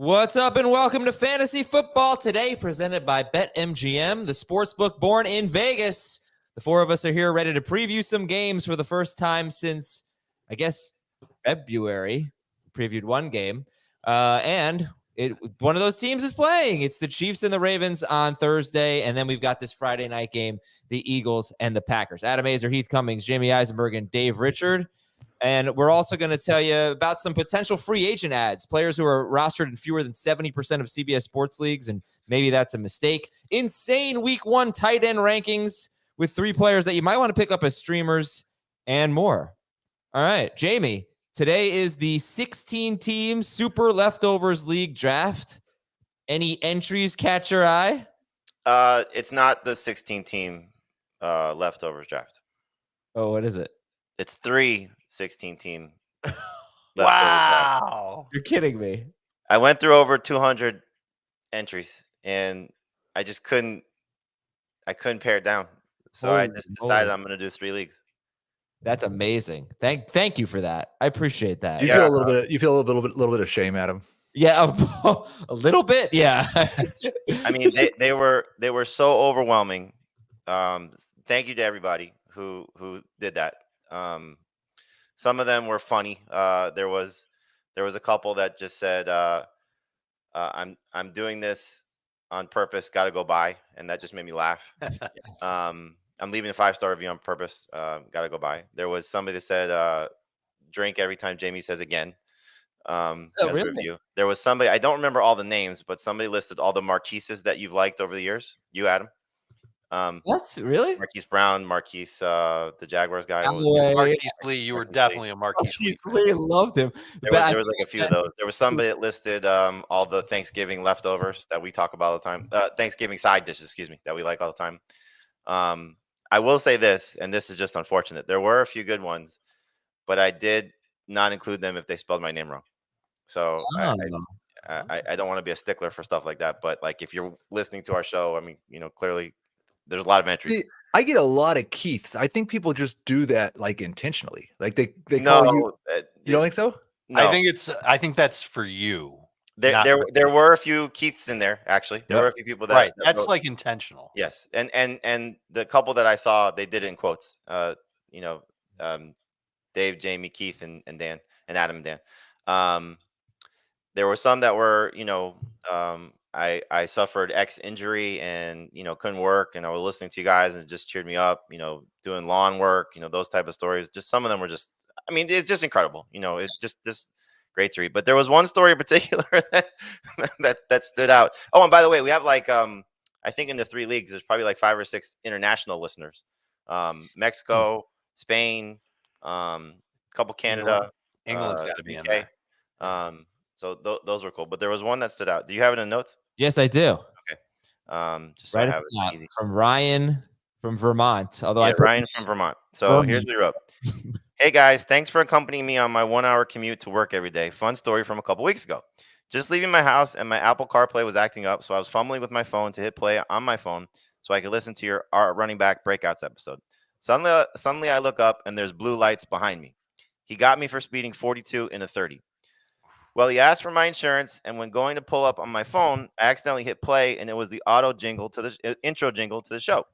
What's up and welcome to Fantasy Football Today, presented by BetMGM, the sportsbook born in Vegas. The four of us are here ready to preview some games for the first time since, I guess, February. Previewed one game. And one of those teams is playing. It's the Chiefs and the Ravens on Thursday. And then we've got this Friday night game, the Eagles and the Packers. Adam Azer, Heath Cummings, Jamie Eisenberg, and Dave Richard. And we're also going to tell you about some potential free agent ads, players who are rostered in fewer than 70% of CBS sports leagues, and maybe that's a mistake. Insane week one tight end rankings with 3 players that you might want to pick up as streamers and more. All right, Jamie, today is the 16-team Super Leftovers League draft. Any entries catch your eye? It's not the 16-team leftovers draft. Oh, what is it? It's 3 16-team. Wow. You're kidding me. I went through over 200 entries, and I just couldn't pare it down. So I just decided I'm going to do 3 leagues. That's amazing. Thank you for that. I appreciate that. You feel a little bit of shame, Adam. Yeah, a little bit. Yeah. I mean, they were so overwhelming. Thank you to everybody who did that. Some of them were funny. There was a couple that just said, I'm doing this on purpose, got to go by. And that just made me laugh. Yes. I'm leaving a 5-star review on purpose. Got to go by. There was somebody that said, drink every time Jamie says again. Really? Review. There was somebody, I don't remember all the names, but somebody listed all the Marquises that you've liked over the years. You, Adam. What's really? Marquise Brown, Marquise, the Jaguars guy. Marquise Lee, you were definitely a Marquise Lee. Loved him. There was like a few of those. There was somebody that listed all the Thanksgiving leftovers that we talk about all the time. Thanksgiving side dishes, excuse me, that we like all the time. I will say this, and this is just unfortunate. There were a few good ones, but I did not include them if they spelled my name wrong. So I don't want to be a stickler for stuff like that. But like if you're listening to our show, I mean, clearly there's a lot of entries. I get a lot of Keiths. I think people just do that like intentionally. Like they no, call you. You don't think so? No. I think that's for you. There were a few Keiths in there, actually. There were a few people that right. That's like intentional. Yes. And the couple that I saw, they did it in quotes. Dave, Jamie, Keith, and Dan, and Adam and Dan. There were some that were, I suffered X injury and, couldn't work. And I was listening to you guys and it just cheered me up, doing lawn work, those type of stories. Just some of them were just, I mean, it's just incredible. It's just great to read. But there was one story in particular that stood out. Oh, and by the way, we have like, I think in the 3 leagues, there's probably like 5 or 6 international listeners. Mexico, Spain, couple Canada. England's got to be UK. in there. So those were cool. But there was one that stood out. Do you have it in notes? Yes, I do. Okay. Just right so I have it easy. From Ryan from Vermont. Although Ryan from Vermont. So here's what he wrote. Hey guys, thanks for accompanying me on my 1-hour commute to work every day. Fun story from a couple weeks ago. Just leaving my house and my Apple CarPlay was acting up, so I was fumbling with my phone to hit play on my phone so I could listen to your running back breakouts episode. Suddenly I look up and there's blue lights behind me. He got me for speeding 42 in a 30. Well, he asked for my insurance, and when going to pull up on my phone, I accidentally hit play, and it was the intro jingle to the show.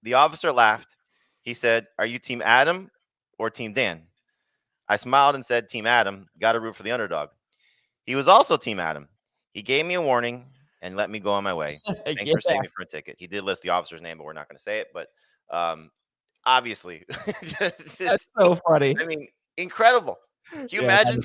The officer laughed. He said, "Are you Team Adam or Team Dan?" I smiled and said, "Team Adam. Got to root for the underdog." He was also Team Adam. He gave me a warning and let me go on my way. Thanks for saving me for a ticket. He did list the officer's name, but we're not going to say it. But obviously, that's so funny. I mean, incredible. Can you imagine?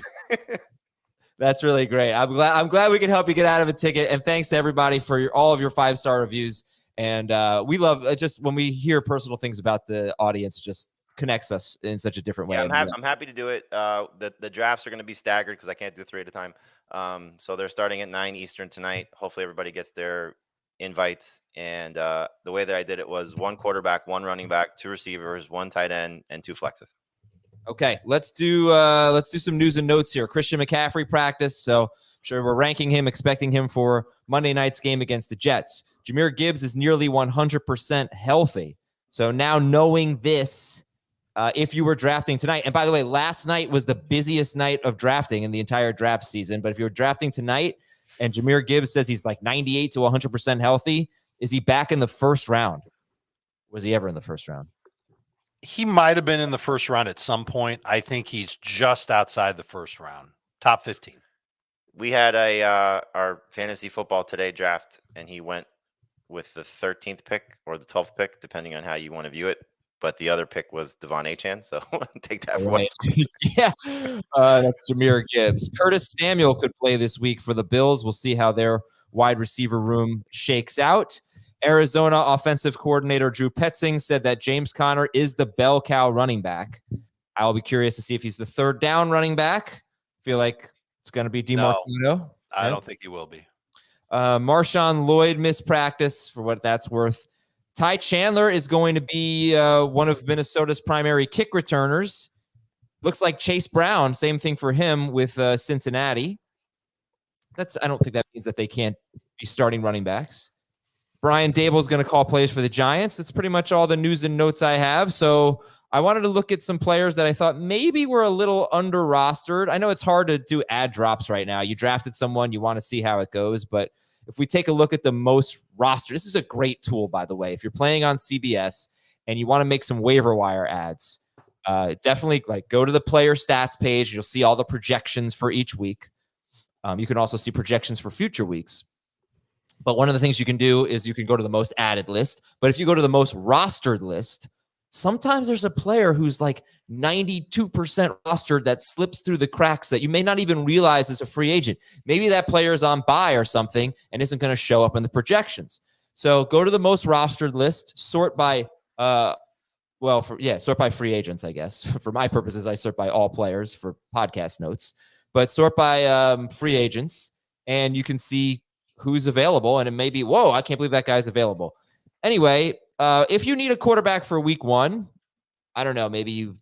That's really great. I'm glad we can help you get out of a ticket. And thanks to everybody for all of your 5-star reviews. And we love just when we hear personal things about the audience, just connects us in such a different way. Yeah, I'm happy to do it. The drafts are going to be staggered because I can't do 3 at a time. So they're starting at 9 Eastern tonight. Hopefully everybody gets their invites. And the way that I did it was 1 quarterback, 1 running back, 2 receivers, 1 tight end, and 2 flexes. Okay, let's do some news and notes here. Christian McCaffrey practice, so I'm sure we're ranking him, expecting him for Monday night's game against the Jets. Jahmyr Gibbs is nearly 100% healthy. So now knowing this, if you were drafting tonight, and by the way, last night was the busiest night of drafting in the entire draft season, but if you were drafting tonight, And Jahmyr Gibbs says he's like 98 to 100% healthy. Is he back in the first round? Was he ever in the first round? He might have been in the first round at some point. I think he's just outside the first round, top 15. We had our fantasy football today draft, and he went with the 13th pick or the 12th pick, depending on how you want to view it. But the other pick was Devon Achane, so take that for what it's worth. Yeah, that's Jahmyr Gibbs. Curtis Samuel could play this week for the Bills. We'll see how their wide receiver room shakes out. Arizona offensive coordinator Drew Petzing said that James Conner is the bell cow running back. I'll be curious to see if he's the third down running back. Feel like it's going to be DeMarco. I don't think he will be. Marshawn Lloyd missed practice for what that's worth. Ty Chandler is going to be one of Minnesota's primary kick returners. Looks like Chase Brown, same thing for him with Cincinnati. I don't think that means that they can't be starting running backs. Brian Dable is going to call plays for the Giants. That's pretty much all the news and notes I have. So I wanted to look at some players that I thought maybe were a little under rostered. I know it's hard to do ad drops right now. You drafted someone, you want to see how it goes. But if we take a look at the most roster, this is a great tool, by the way. If you're playing on CBS and you want to make some waiver wire ads, definitely like go to the player stats page. You'll see all the projections for each week. You can also see projections for future weeks. But one of the things you can do is you can go to the most added list. But if you go to the most rostered list, sometimes there's a player who's like 92% rostered that slips through the cracks that you may not even realize is a free agent. Maybe that player is on bye or something and isn't going to show up in the projections. So go to the most rostered list, sort by sort by free agents, I guess. For my purposes, I sort by all players for podcast notes, but sort by free agents, and you can see who's available, and it may be, whoa, I can't believe that guy's available. Anyway, if you need a quarterback for week one, I don't know, maybe you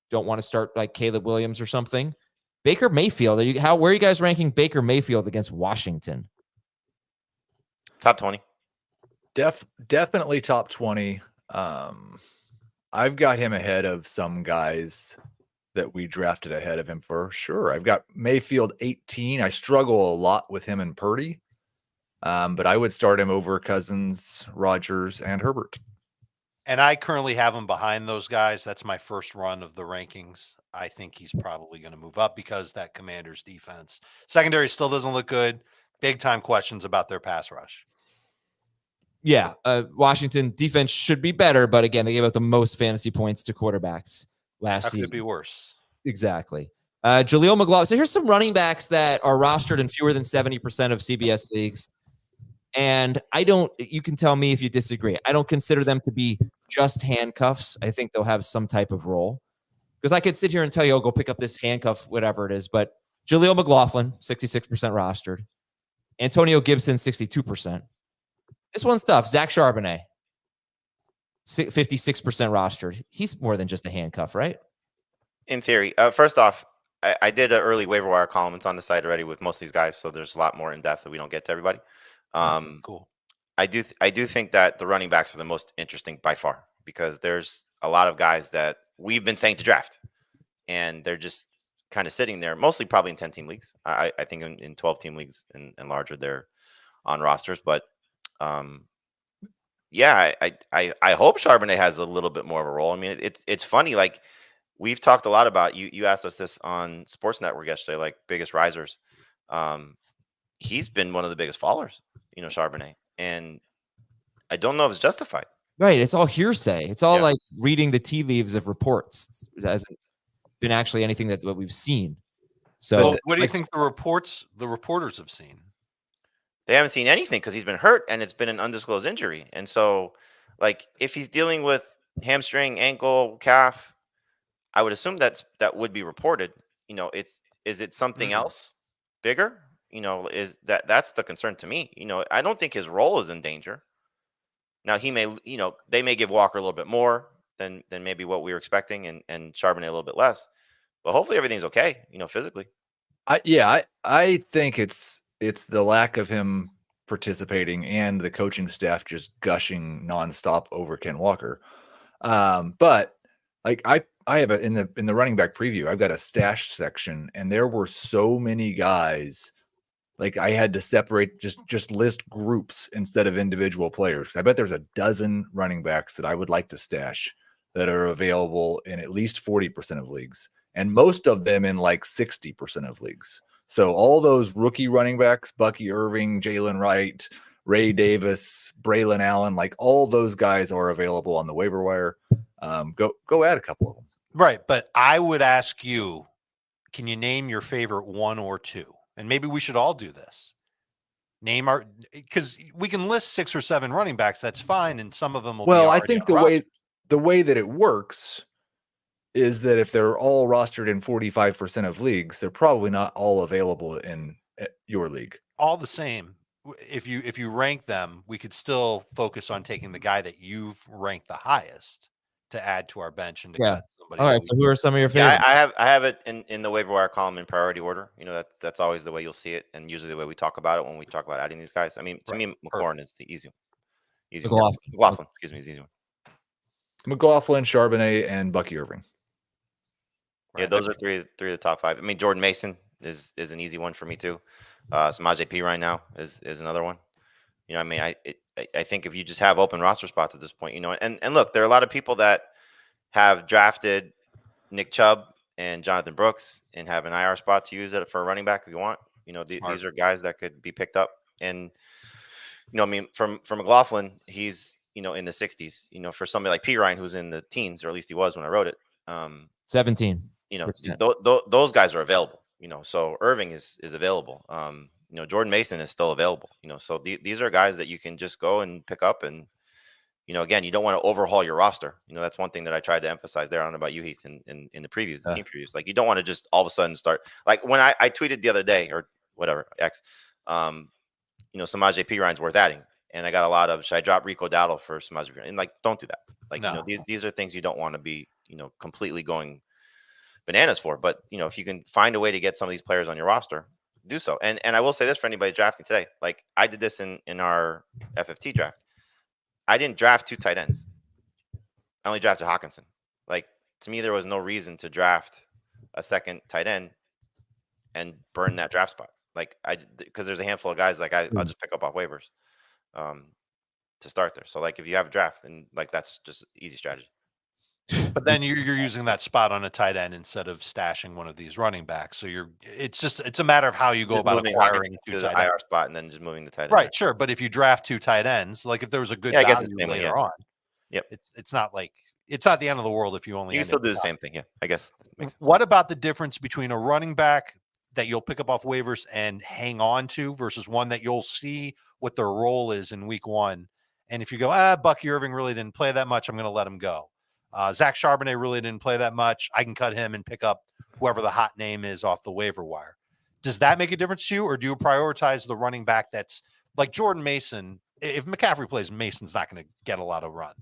don't want to start like Caleb Williams or something. Baker Mayfield, where are you guys ranking Baker Mayfield against Washington? Top 20. Definitely top 20. I've got him ahead of some guys that we drafted ahead of him for sure. I've got Mayfield 18. I struggle a lot with him and Purdy. But I would start him over Cousins, Rodgers, and Herbert. And I currently have him behind those guys. That's my first run of the rankings. I think he's probably going to move up because that Commanders defense. Secondary still doesn't look good. Big time questions about their pass rush. Yeah, Washington defense should be better, but again, they gave up the most fantasy points to quarterbacks last season. How could it be worse? Exactly. Jaleel McLaughlin. So here's some running backs that are rostered in fewer than 70% of CBS leagues. And you can tell me if you disagree. I don't consider them to be just handcuffs. I think they'll have some type of role. Because I could sit here and tell you, go pick up this handcuff, whatever it is. But Jaleel McLaughlin, 66% rostered. Antonio Gibson, 62%. This one's tough. Zach Charbonnet, 56% rostered. He's more than just a handcuff, right? In theory. First off, I did an early waiver wire column. It's on the site already with most of these guys, so there's a lot more in depth that we don't get to everybody. Cool. I do think that the running backs are the most interesting by far because there's a lot of guys that we've been saying to draft, and they're just kind of sitting there, mostly probably in 10-team leagues. I think in 12-team leagues and larger, they're on rosters. But I hope Charbonnet has a little bit more of a role. I mean, it's funny. Like we've talked a lot about you asked us this on Sports Network yesterday, like biggest risers. He's been one of the biggest fallers, Charbonnet, and I don't know if it's justified. Right. It's all hearsay. It's all like reading the tea leaves of reports. It hasn't been actually anything that we've seen. So what do you think the reporters have seen? They haven't seen anything because he's been hurt and it's been an undisclosed injury. And so, like, if he's dealing with hamstring, ankle, calf, I would assume that would be reported. Is it something else bigger? Is that's the concern to me. I don't think his role is in danger. Now he may, they may give Walker a little bit more than maybe what we were expecting, and Charbonnet a little bit less. But hopefully everything's okay, physically. I think it's the lack of him participating and the coaching staff just gushing nonstop over Ken Walker. But like I have in the running back preview, I've got a stash section, and there were so many guys like I had to separate, just list groups instead of individual players. 'Cause I bet there's a dozen running backs that I would like to stash that are available in at least 40% of leagues, and most of them in like 60% of leagues. So all those rookie running backs, Bucky Irving, Jalen Wright, Ray Davis, Braylon Allen, like all those guys are available on the waiver wire. Go add a couple of them. Right. But I would ask you, can you name your favorite one or two? And maybe we should all do this. Name our, because we can list 6 or 7 running backs. That's fine. And some of them will be Well, I already think on roster. the way that it works is that if they're all rostered in 45% of leagues, they're probably not all available in your league. All the same, if you rank them, we could still focus on taking the guy that you've ranked the highest to add to our bench and to cut somebody. All right. that So we- who are some of your Yeah, favorites? I have it in the waiver wire column in priority order. You know, that's always the way you'll see it, and usually the way we talk about it when we talk about adding these guys. I mean, to Right. me, McLaurin is the easy one. McLaughlin. Excuse me, is the easy one. McLaughlin, Charbonnet, and Bucky Irving. Yeah, Right. those are three of the top 5. I mean, Jordan Mason is an easy one for me too. Samaje P right now is another one. You know, I mean, I think if you just have open roster spots at this point, you know, and look, there are a lot of people that have drafted Nick Chubb and Jonathan Brooks and have an IR spot to use it for a running back if you want. You know, these are guys that could be picked up. And, you know, I mean, from McLaughlin, he's, you know, in the 60s. You know, for somebody like P. Ryan, who's in the teens, or at least he was when I wrote it. 17. You know, Percent. those guys are available. You know, so Irving is available. You know, Jordan Mason is still available. You know, so these are guys that you can just go and pick up. And, you know, again, you don't want to overhaul your roster. You know, that's one thing that I tried to emphasize there. I don't know about you, Heath, in the previews, the team previews. Like, you don't want to just all of a sudden start. Like when I tweeted the other day or whatever, X, you know, Samaje P. Ryan's worth adding. And I got a lot of, should I drop Rico Dowdle for Samaje P. Ryan? And like, don't do that. Like, you know, these are things you don't want to be, you know, completely going bananas for. But, you know, if you can find a way to get some of these players on your roster, do so. And I will say this for anybody drafting today. Like, I did this in our FFT draft. I didn't draft 2 tight ends. I only drafted Hawkinson. Like, to me, there was no reason to draft a second tight end and burn that draft spot. Like, because there's a handful of guys like I'll just pick up off waivers to start there. So, like, if you have a draft, then like that's just easy strategy. But then you're using that spot on a tight end instead of stashing one of these running backs. So it's a matter of how you go Just about moving acquiring Hawkinson 2 to the tight ends. IR spot and then just moving the tight end. Right, sure. But if you draft 2 tight ends, like if there was a good Yeah, I guess it's value the same way, later yeah. on, Yep. it's not like it's not the end of the world if you only You can end still up do with the same thing. Yeah, I guess. That makes sense. What about the difference between a running back that you'll pick up off waivers and hang on to versus one that you'll see what their role is in week 1? And if you go, Bucky Irving really didn't play that much, I'm going to let him go. Zach Charbonnet really didn't play that much. I can cut him and pick up whoever the hot name is off the waiver wire. Does that make a difference to you, or do you prioritize the running back that's like Jordan Mason? If McCaffrey plays, Mason's not going to get a lot of run,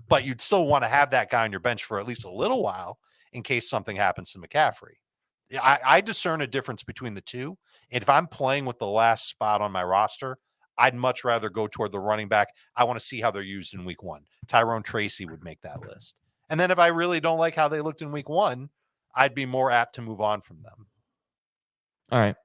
but you'd still want to have that guy on your bench for at least a little while in case something happens to McCaffrey. I discern a difference between the two. And if I'm playing with the last spot on my roster, I'd much rather go toward the running back. I want to see how they're used in week 1. Tyrone Tracy would make that list. And then if I really don't like how they looked in week 1, I'd be more apt to move on from them. All right.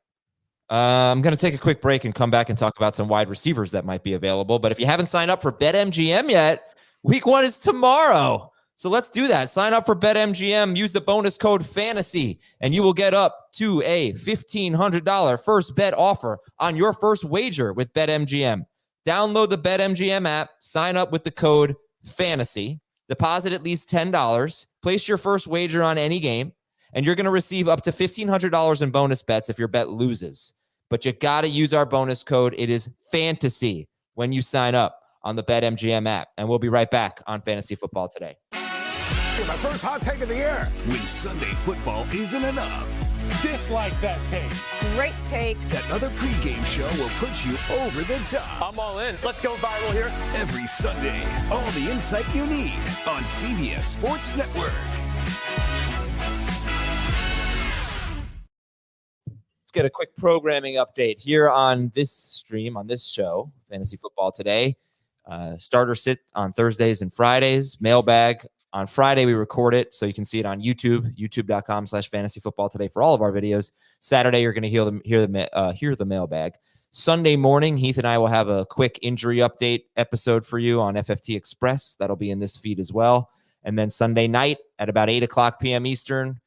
I'm going to take a quick break and come back and talk about some wide receivers that might be available. But if you haven't signed up for BetMGM yet, week 1 is tomorrow. So let's do that. Sign up for BetMGM. Use the bonus code FANTASY, and you will get up to a $1,500 first bet offer on your first wager with BetMGM. Download the BetMGM app. Sign up with the code FANTASY. Deposit at least $10. Place your first wager on any game, and you're going to receive up to $1,500 in bonus bets if your bet loses. But you got to use our bonus code. It is FANTASY when you sign up on the BetMGM app. And we'll be right back on Fantasy Football Today. My first hot take of the year. When Sunday football isn't enough, Dislike that take. Great take. that other pregame show will put you over the top. I'm all in. Let's go viral here. Every Sunday, all the insight you need on CBS Sports Network. Let's get a quick programming update here on this stream, on this show, Fantasy Football Today. Starter sit on Thursdays and Fridays. Mailbag on Friday. We record it so you can see it on YouTube, youtube.com/fantasyfootballtoday for all of our videos. Saturday, you're going to hear the mailbag. Sunday morning, Heath and I will have a quick injury update episode for you on FFT Express. That'll be in this feed as well. And then Sunday night at about 8 o'clock p.m. Eastern,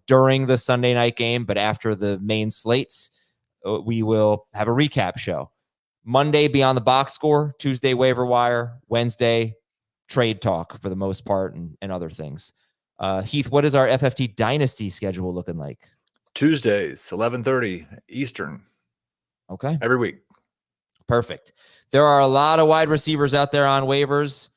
during the Sunday night game, but after the main slates, we will have a recap show. Monday, Beyond the Box Score. Tuesday, Waiver Wire. Wednesday, Trade Talk for the most part and other things. Heath, what is our FFT Dynasty schedule looking like? Tuesdays, 11:30 Eastern. Okay. Every week. Perfect. There are a lot of wide receivers out there on waivers.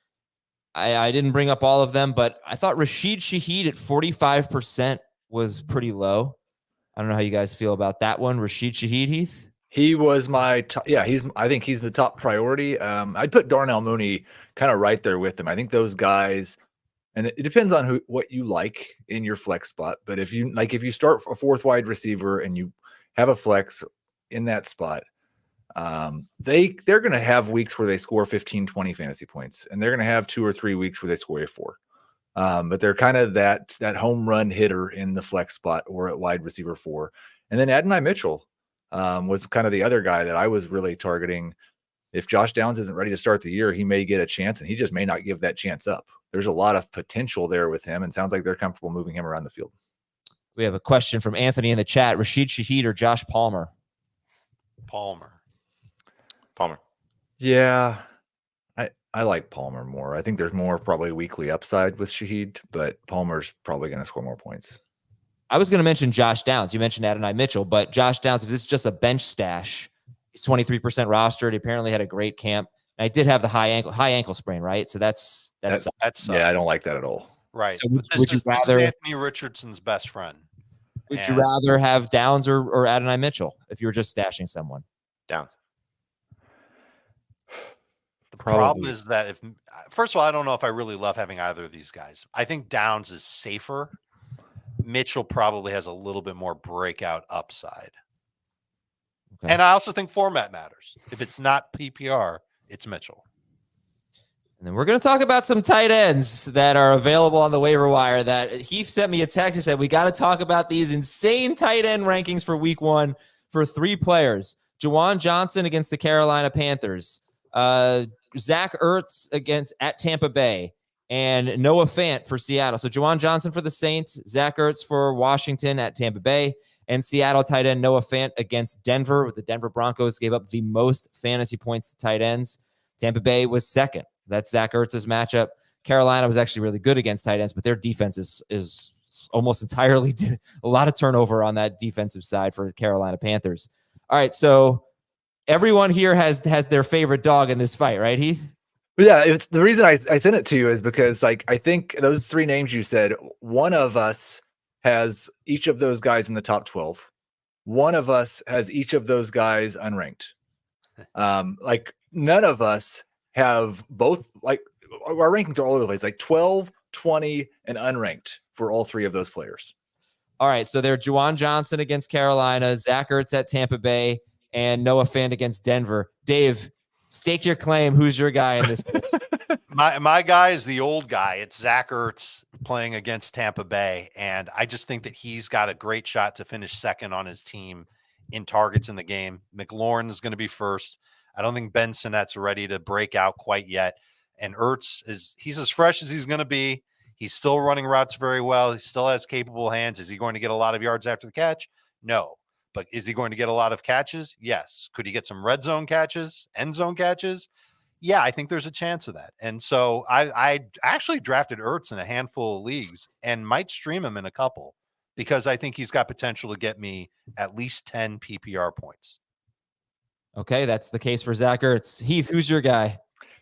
I didn't bring up all of them, but I thought Rashid Shaheed at 45% was pretty low. I don't know how you guys feel about that one. Rashid Shaheed, Heath? He was my top. Yeah, I think he's the top priority. I'd put Darnell Mooney kind of right there with him. I think those guys, and it depends on what you like in your flex spot. But if you start a fourth wide receiver and you have a flex in that spot, they're going to have weeks where they score 15, 20 fantasy points, and they're going to have 2 or 3 weeks where they score a 4. But they're kind of that home run hitter in the flex spot or at wide receiver 4. And then Adonai Mitchell was kind of the other guy that I was really targeting. If Josh Downs isn't ready to start the year, he may get a chance, and he just may not give that chance up. There's a lot of potential there with him, and sounds like they're comfortable moving him around the field. We have a question from Anthony in the chat. Rashid Shaheed or Josh Palmer? Palmer. Yeah, I like Palmer more. I think there's more probably weekly upside with Shaheed, but Palmer's probably going to score more points. I was going to mention Josh Downs. You mentioned Adonai Mitchell, but Josh Downs, if this is just a bench stash, he's 23% rostered. He apparently had a great camp. And I did have the high ankle sprain, right? So that's yeah, I don't like that at all. Right. So This is Anthony Richardson's best friend. Would you rather have Downs or Adonai Mitchell if you were just stashing someone? Downs. The problem is that first of all, I don't know if I really love having either of these guys. I think Downs is safer. Mitchell probably has a little bit more breakout upside. Okay. And I also think format matters. If it's not PPR, it's Mitchell. And then we're going to talk about some tight ends that are available on the waiver wire. That Heath sent me a text and said, we got to talk about these insane tight end rankings for week 1 for 3 players. Juwan Johnson against the Carolina Panthers. Zach Ertz at Tampa Bay. And Noah Fant for Seattle. So Juwan Johnson for the Saints, Zach Ertz for Washington at Tampa Bay, and Seattle tight end Noah Fant against Denver. The Denver Broncos gave up the most fantasy points to tight ends. Tampa Bay was second. That's Zach Ertz's matchup. Carolina was actually really good against tight ends, but their defense is almost entirely a lot of turnover on that defensive side for the Carolina Panthers. All right, so everyone here has their favorite dog in this fight, right, Heath? Yeah, it's the reason I sent it to you is because I think those 3 names you said, one of us has each of those guys in the top 12. One of us has each of those guys unranked. None of us have both. Our rankings are all over the place, 12, 20, and unranked for all 3 of those players. All right, so they're Juwan Johnson against Carolina, Zach Ertz at Tampa Bay, and Noah Fant against Denver. Dave, stake your claim. Who's your guy in this list? My guy is the old guy. It's Zach Ertz playing against Tampa Bay. And I just think that he's got a great shot to finish second on his team in targets in the game. McLaurin is going to be first. I don't think Ben Sinnett's ready to break out quite yet. And Ertz he's as fresh as he's going to be. He's still running routes very well. He still has capable hands. Is he going to get a lot of yards after the catch? No. But is he going to get a lot of catches? Yes. Could he get some red zone catches, end zone catches? Yeah, I think there's a chance of that. And so I actually drafted Ertz in a handful of leagues and might stream him in a couple because I think he's got potential to get me at least 10 PPR points. Okay, that's the case for Zach Ertz. Heath, who's your guy?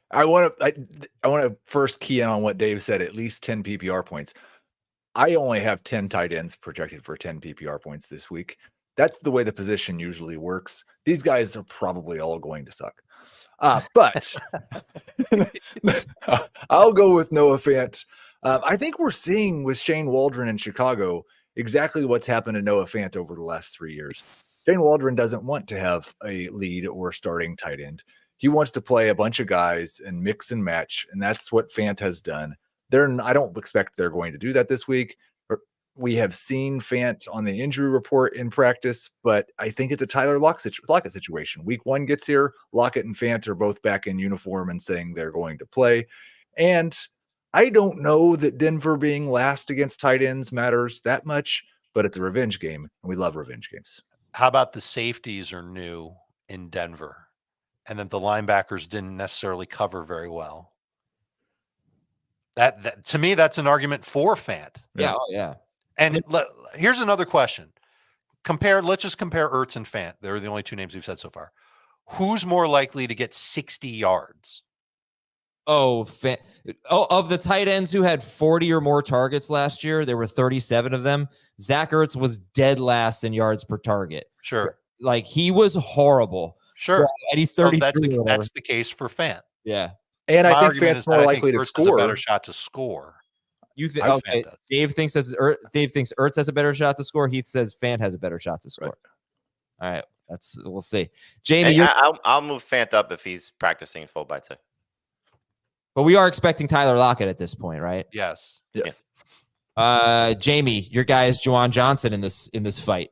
I want to first key in on what Dave said, at least 10 PPR points. I only have 10 tight ends projected for 10 PPR points this week. That's the way the position usually works. These guys are probably all going to suck. But I'll go with Noah Fant. I think we're seeing with Shane Waldron in Chicago exactly what's happened to Noah Fant over the last 3 years. Shane Waldron doesn't want to have a lead or starting tight end. He wants to play a bunch of guys and mix and match, and that's what Fant has done. I don't expect they're going to do that this week. We have seen Fant on the injury report in practice, but I think it's a Tyler Lockett situation. Week 1 gets here, Lockett and Fant are both back in uniform and saying they're going to play. And I don't know that Denver being last against tight ends matters that much, but it's a revenge game, and we love revenge games. How about the safeties are new in Denver, and then the linebackers didn't necessarily cover very well? That to me, that's an argument for Fant. Yeah. Oh, yeah. And here's another question. Let's just compare Ertz and Fant. They're the only 2 names we've said so far. Who's more likely to get 60 yards? Of the tight ends who had 40 or more targets last year, there were 37 of them. Zach Ertz was dead last in yards per target. Sure. Like, he was horrible. Sure. So, and he's 30. So that's the case for Fant. Yeah. And My I think argument Fant's more likely to Ertz has score. a better shot to score. You think? I- Okay. Dave thinks Ertz has a better shot to score. Heath says Fant has a better shot to score. Right. All right. We'll see. Jamie, I'll move Fant up if he's practicing full by 2. but we are expecting Tyler Lockett at this point, right? Yes. Yes. Jamie, your guy is Juwan Johnson in this fight.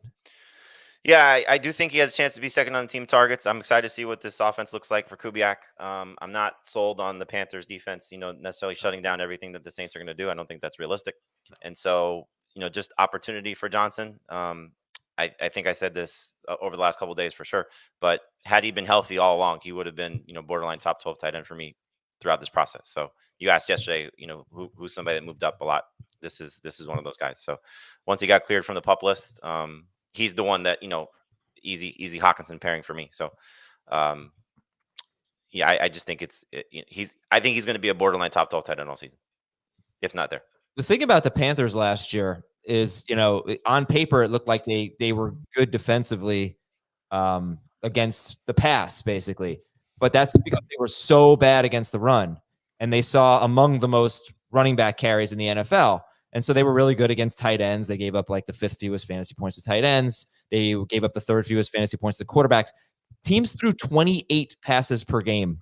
Yeah, I do think he has a chance to be second on the team targets. I'm excited to see what this offense looks like for Kubiak. I'm not sold on the Panthers defense, necessarily shutting down everything that the Saints are going to do. I don't think that's realistic. And so, just opportunity for Johnson. I think I said this over the last couple of days for sure, but had he been healthy all along, he would have been, borderline top 12 tight end for me throughout this process. So you asked yesterday, who's somebody that moved up a lot. This is one of those guys. So once he got cleared from the PUP list, he's the one that, easy Hawkinson pairing for me. So, yeah, I just think I think he's going to be a borderline top 12 tight end all season, if not there. The thing about the Panthers last year is, on paper, it looked like they were good defensively against the pass, basically. But that's because they were so bad against the run. And they saw among the most running back carries in the NFL. And so they were really good against tight ends. They gave up like the 5th fewest fantasy points to tight ends. They gave up the 3rd fewest fantasy points to quarterbacks. Teams threw 28 passes per game,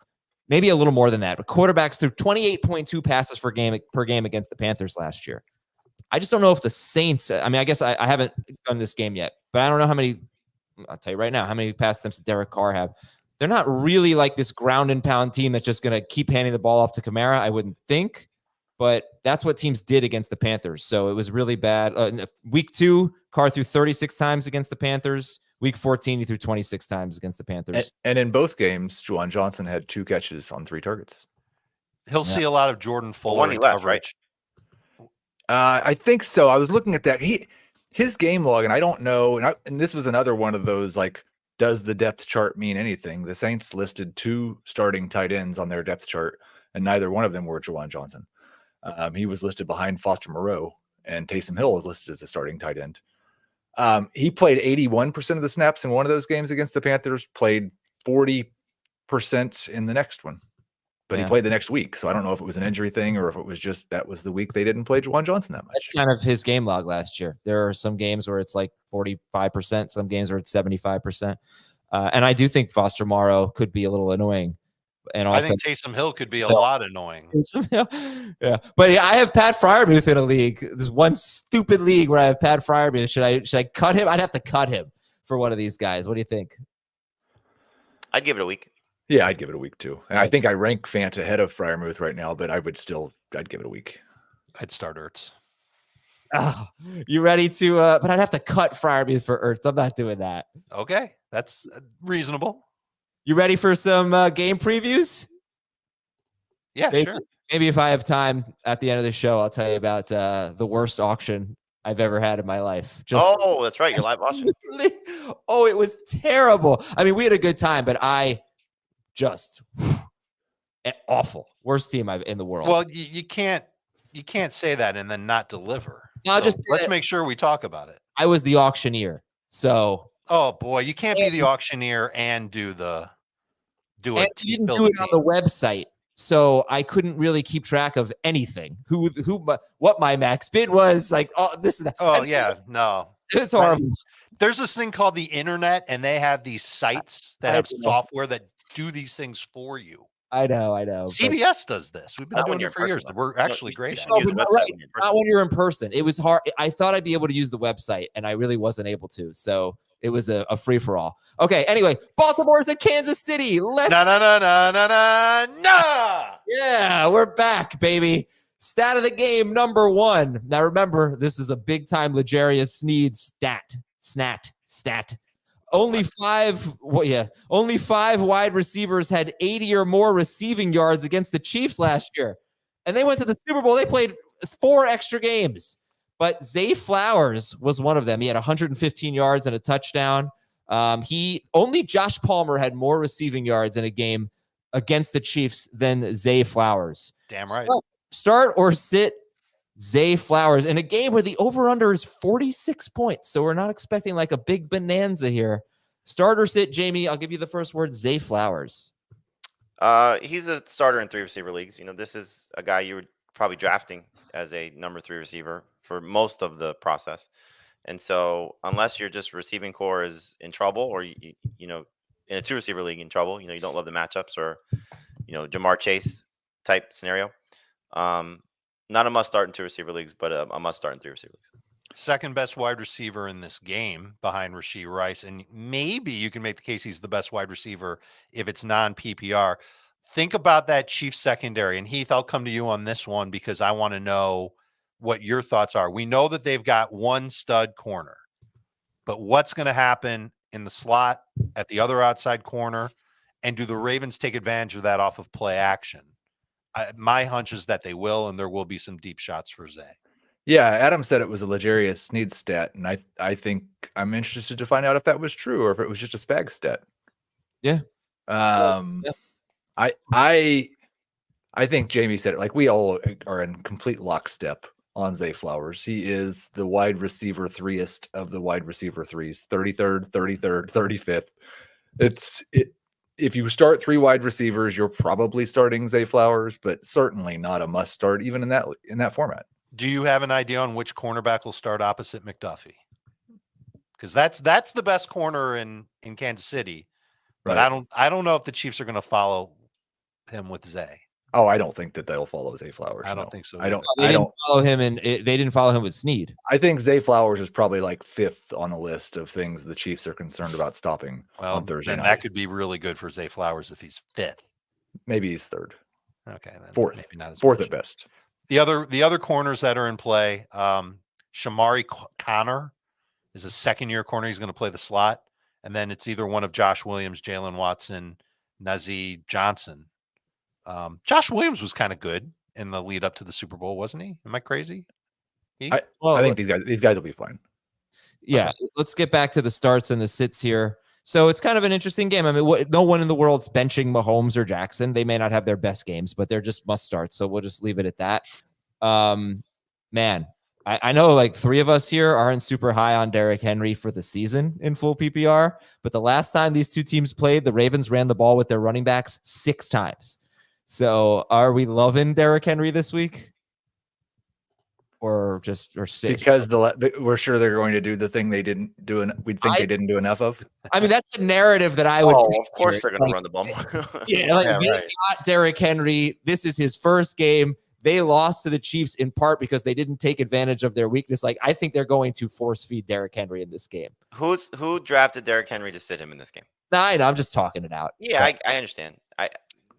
maybe a little more than that. But quarterbacks threw 28.2 passes per game against the Panthers last year. I just don't know if the Saints, I guess I haven't done this game yet, but I don't know how many, I'll tell you right now, how many pass attempts did Derek Carr have? They're not really like this ground and pound team that's just going to keep handing the ball off to Kamara, I wouldn't think. But that's what teams did against the Panthers. So it was really bad. Week 2, Carr threw 36 times against the Panthers. Week 14, he threw 26 times against the Panthers. And in both games, Juwan Johnson had 2 catches on 3 targets. He'll see a lot of Jordan Fuller one he left, coverage. I think so. I was looking at that. His game log, and I don't know. And this was another one of those, like, does the depth chart mean anything? The Saints listed 2 starting tight ends on their depth chart, and neither one of them were Juwan Johnson. He was listed behind Foster Moreau, and Taysom Hill was listed as a starting tight end. He played 81% of the snaps in one of those games against the Panthers, played 40% in the next one. But he played the next week. So I don't know if it was an injury thing or if it was just that was the week they didn't play Juwan Johnson that much. That's kind of his game log last year. There are some games where it's like 45%, some games where it's 75%. And I do think Foster Moreau could be a little annoying. And also, I think Taysom Hill could be a lot annoying. Yeah, but I have Pat Freiermuth in a league. There's one stupid league where I have Pat Freiermuth. Should I cut him? I'd have to cut him for one of these guys. What do you think? I'd give it a week. Yeah, I'd give it a week too. And I think I rank Fant ahead of Freiermuth right now, but I'd give it a week. I'd start Ertz. Oh, you ready to? But I'd have to cut Freiermuth for Ertz. I'm not doing that. Okay, that's reasonable. You ready for some game previews? Yeah, sure. Maybe if I have time at the end of the show, I'll tell you about the worst auction I've ever had in my life. That's right. You're live auction. Oh, it was terrible. I mean, we had a good time, but I just awful. Worst team in the world. Well, you can't say that and then not deliver. No, so let's make sure we talk about it. I was the auctioneer, so. Oh boy, you can't be the auctioneer and do it. You didn't do it on the website, so I couldn't really keep track of anything. What my max bid was, like, oh, this and that. Oh yeah, no, it's horrible. There's this thing called the internet, and they have these sites that have software that do these things for you. I know. But- CBS does this. We've been Not when doing you're it in for years. person, though. We're actually You great should at No, use it. the but website right, when you're in person. not when you're in person. It was hard. I thought I'd be able to use the website, and I really wasn't able to. So it was a free for all. Okay. Anyway, Baltimore's at Kansas City. Let's No. Yeah, we're back, baby. Stat of the game, number 1. Now remember, this is a big time L'Jarius Sneed stat. Only 5 wide receivers had 80 or more receiving yards against the Chiefs last year. And they went to the Super Bowl. They played 4 extra games. But Zay Flowers was one of them. He had 115 yards and a touchdown. Only Josh Palmer had more receiving yards in a game against the Chiefs than Zay Flowers. Damn right. Start or sit Zay Flowers in a game where the over-under is 46 points. So we're not expecting like a big bonanza here. Start or sit, Jamie. I'll give you the first word, Zay Flowers. He's a starter in 3 receiver leagues. This is a guy you were probably drafting as a number 3 receiver for most of the process. And so unless you're just receiving core is in trouble, or you know, in a 2 receiver league in trouble, you don't love the matchups, or Jamar Chase type scenario. Not a must start in 2 receiver leagues, but a must start in 3 receiver leagues. Second best wide receiver in this game behind Rashee Rice. And maybe you can make the case he's the best wide receiver if it's non-PPR. Think about that Chiefs secondary. And Heath, I'll come to you on this one because I want to know what your thoughts are. We know that they've got one stud corner, but what's going to happen in the slot at the other outside corner? And do the Ravens take advantage of that off of play action? My hunch is that they will, and there will be some deep shots for Zay. Yeah, Adam said it was a L'Jarius Sneed stat, and I think I'm interested to find out if that was true or if it was just a Spag stat. Yeah. I think Jamie said it. Like, we all are in complete lockstep on Zay Flowers. He is the wide receiver 3-est of the wide receiver 3s, 33rd, 33rd, 35th. If you start 3 wide receivers, you're probably starting Zay Flowers, but certainly not a must start even in that format. Do you have an idea on which cornerback will start opposite McDuffie? Because that's the best corner in Kansas City. But right. I don't know if the Chiefs are going to follow him with Zay. Oh, I don't think that they'll follow Zay Flowers. I don't think so. I don't. They didn't follow him, and they didn't follow him with Sneed. I think Zay Flowers is probably like 5th on the list of things the Chiefs are concerned about stopping on Thursday night. That could be really good for Zay Flowers if he's 5th. Maybe he's 3rd. Okay, then 4th. Maybe not as 4th much. at best. The other corners that are in play, Shamari Connor is a 2nd-year corner. He's going to play the slot, and then it's either one of Josh Williams, Jalen Watson, Nazeeh Johnson. Josh Williams was kind of good in the lead up to the Super Bowl, wasn't he? Am I crazy? I think these guys will be fine. Yeah, let's get back to the starts and the sits here. So it's kind of an interesting game. I mean, no one in the world's benching Mahomes or Jackson. They may not have their best games, but they're just must starts. So we'll just leave it at that. Man, I know like 3 of us here aren't super high on Derrick Henry for the season in full PPR, but the last time these 2 teams played, the Ravens ran the ball with their running backs 6 times. So are we loving Derrick Henry this week? Or sit? Because we're sure they're going to do the thing they didn't do, they didn't do enough of. I mean, that's the narrative that I would. Oh, of course they're going to run the ball. Yeah, they got Derrick Henry. This is his first game. They lost to the Chiefs in part because they didn't take advantage of their weakness. Like, I think they're going to force feed Derrick Henry in this game. Who drafted Derrick Henry to sit him in this game? No, I know. I'm just talking it out. Yeah, I understand.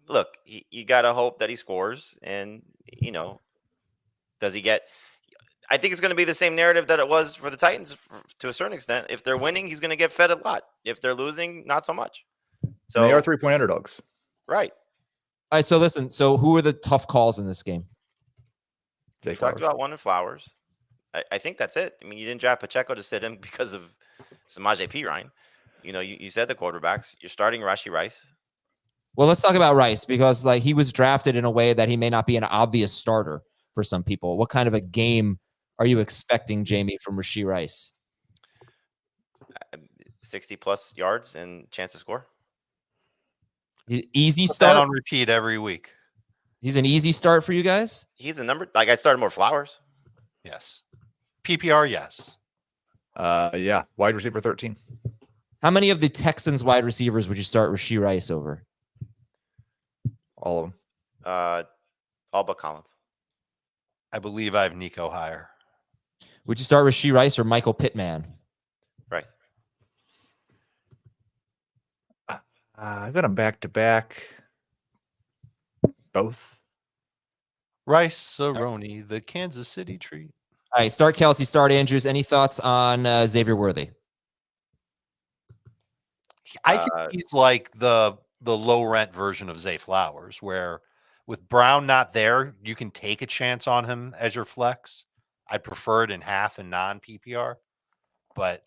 Look, you got to hope that he scores, and does he get? I think it's going to be the same narrative that it was for the Titans to a certain extent. If they're winning, he's going to get fed a lot. If they're losing, not so much. So and they are 3-point underdogs. Right. All right. So listen. So who are the tough calls in this game? We talked about one in Flowers. I think that's it. I mean, you didn't draft Pacheco to sit him because of Samaje Perine. You said the quarterbacks. You're starting Rashee Rice. Well, let's talk about Rice because like he was drafted in a way that he may not be an obvious starter for some people. What kind of a game are you expecting, Jamie, from Rashee Rice? 60+ yards and chance to score. Easy Put start that on repeat every week. He's an easy start for you guys? He's a number. Like, I started more Flowers. Yes. PPR, yes. Yeah. Wide receiver 13. How many of the Texans wide receivers would you start Rashee Rice over? All of them. All but Collins. I believe I have Nico higher. Would you start Rashee Rice or Michael Pittman? Rice. I've got them back to back. Both. Rice-A-Roni, the Kansas City treat. All right, start Kelsey, start Andrews. Any thoughts on Xavier Worthy? I think he's like the low rent version of Zay Flowers, where with Brown not there, you can take a chance on him as your flex. I'd prefer it in half and non PPR, but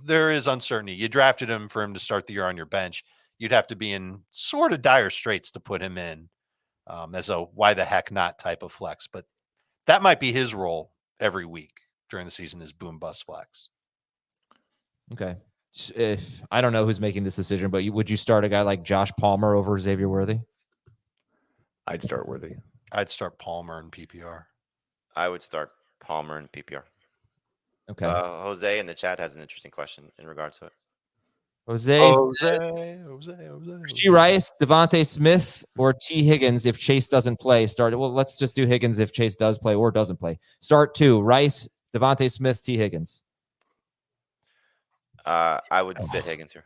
there is uncertainty. You drafted him for him to start the year on your bench. You'd have to be in sort of dire straits to put him in as a why the heck not type of flex. But that might be his role every week during the season is boom bust flex. Okay. I don't know who's making this decision, but would you start a guy like Josh Palmer over Xavier Worthy? I'd start Worthy. I'd start Palmer in PPR. I would start Palmer in PPR. Okay. Jose in the chat has an interesting question in regards to it. Jose. Jose. G. Rice, Devontae Smith, or T. Higgins if Chase doesn't play. Start. Well, let's just do Higgins if Chase does play or doesn't play. Start 2. Rice, Devontae Smith, T. Higgins. I would sit Higgins here.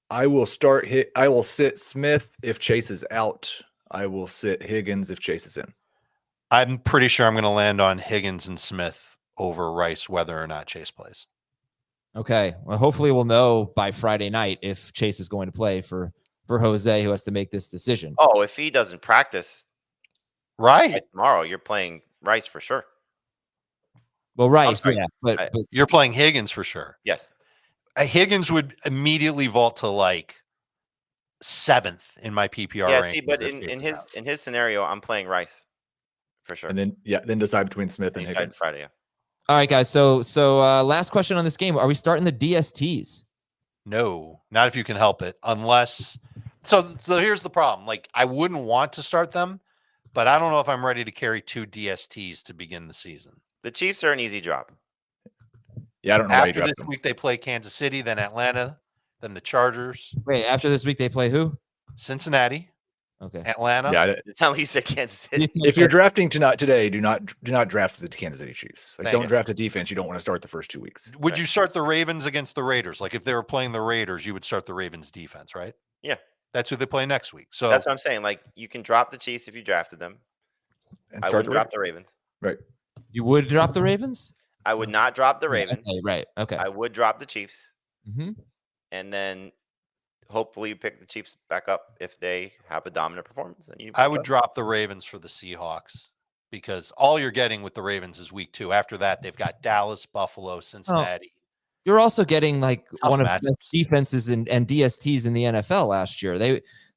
I will sit Smith if Chase is out. I will sit Higgins if Chase is in. I'm pretty sure I'm going to land on Higgins and Smith over Rice, whether or not Chase plays. Okay. Well, hopefully we'll know by Friday night if Chase is going to play for Jose, who has to make this decision. Oh, if he doesn't practice right tomorrow, you're playing Rice for sure. Well, Rice, yeah, but you're playing Higgins for sure. Yes. Higgins would immediately vault to like 7th in my PPR rank. But in his scenario, I'm playing Rice for sure. And then decide between Smith and Higgins. Friday. Yeah. All right, guys. So last question on this game: are we starting the DSTs? No, not if you can help it. Unless, so here's the problem. Like, I wouldn't want to start them, but I don't know if I'm ready to carry 2 DSTs to begin the season. The Chiefs are an easy drop. Yeah, I don't know why you After dropped this them. week, they play Kansas City, then Atlanta, then the Chargers. Wait, after this week they play who? Cincinnati. Okay. Atlanta. Yeah, It's not like you said Kansas City. if you're drafting today, do not draft the Kansas City Chiefs. Like, Thank don't you. draft a defense you don't want to start the first 2 weeks. Would you start the Ravens against the Raiders? Like, if they were playing the Raiders, you would start the Ravens defense, right? Yeah. That's who they play next week. So That's what I'm saying. Like, you can drop the Chiefs if you drafted them. And I start would drop the Ravens. Right. You would drop the Ravens? I would not drop the Ravens. Okay, right. Okay. I would drop the Chiefs. Mm-hmm. And then hopefully you pick the Chiefs back up if they have a dominant performance. And I would drop the Ravens for the Seahawks because all you're getting with the Ravens is week 2. After that, they've got Dallas, Buffalo, Cincinnati. You're also getting like Tough one of matchups. the best defenses and DSTs in the NFL last year.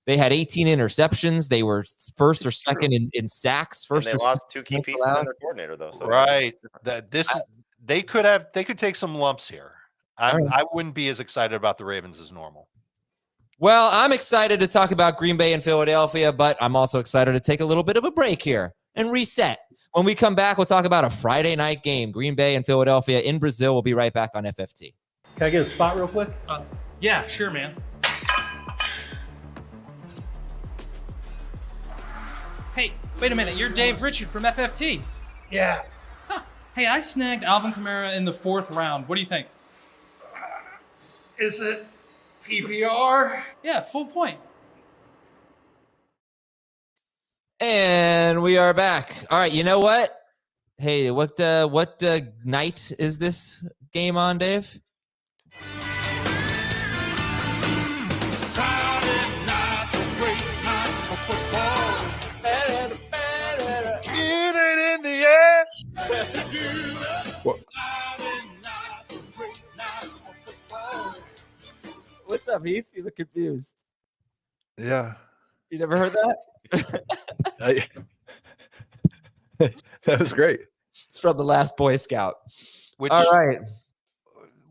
They had 18 interceptions. They were first or second in sacks. And First they or lost second 2 key pieces allowed. in their coordinator, though. So Right. They could take some lumps here. I wouldn't be as excited about the Ravens as normal. Well, I'm excited to talk about Green Bay and Philadelphia, but I'm also excited to take a little bit of a break here and reset. When we come back, we'll talk about a Friday night game, Green Bay and Philadelphia in Brazil. We'll be right back on FFT. Can I get a spot real quick? Yeah, sure, man. Hey, wait a minute. You're Dave Richard from FFT. Yeah. Huh. Hey, I snagged Alvin Kamara in the 4th round. What do you think? Is it PPR? Yeah, full point. And we are back. All right, you know what? Hey, what night is this game on, Dave? Get it in the air. What's up, Heath? You look confused. Yeah. You never heard that? That was great. It's from the Last Boy Scout. Which, All right.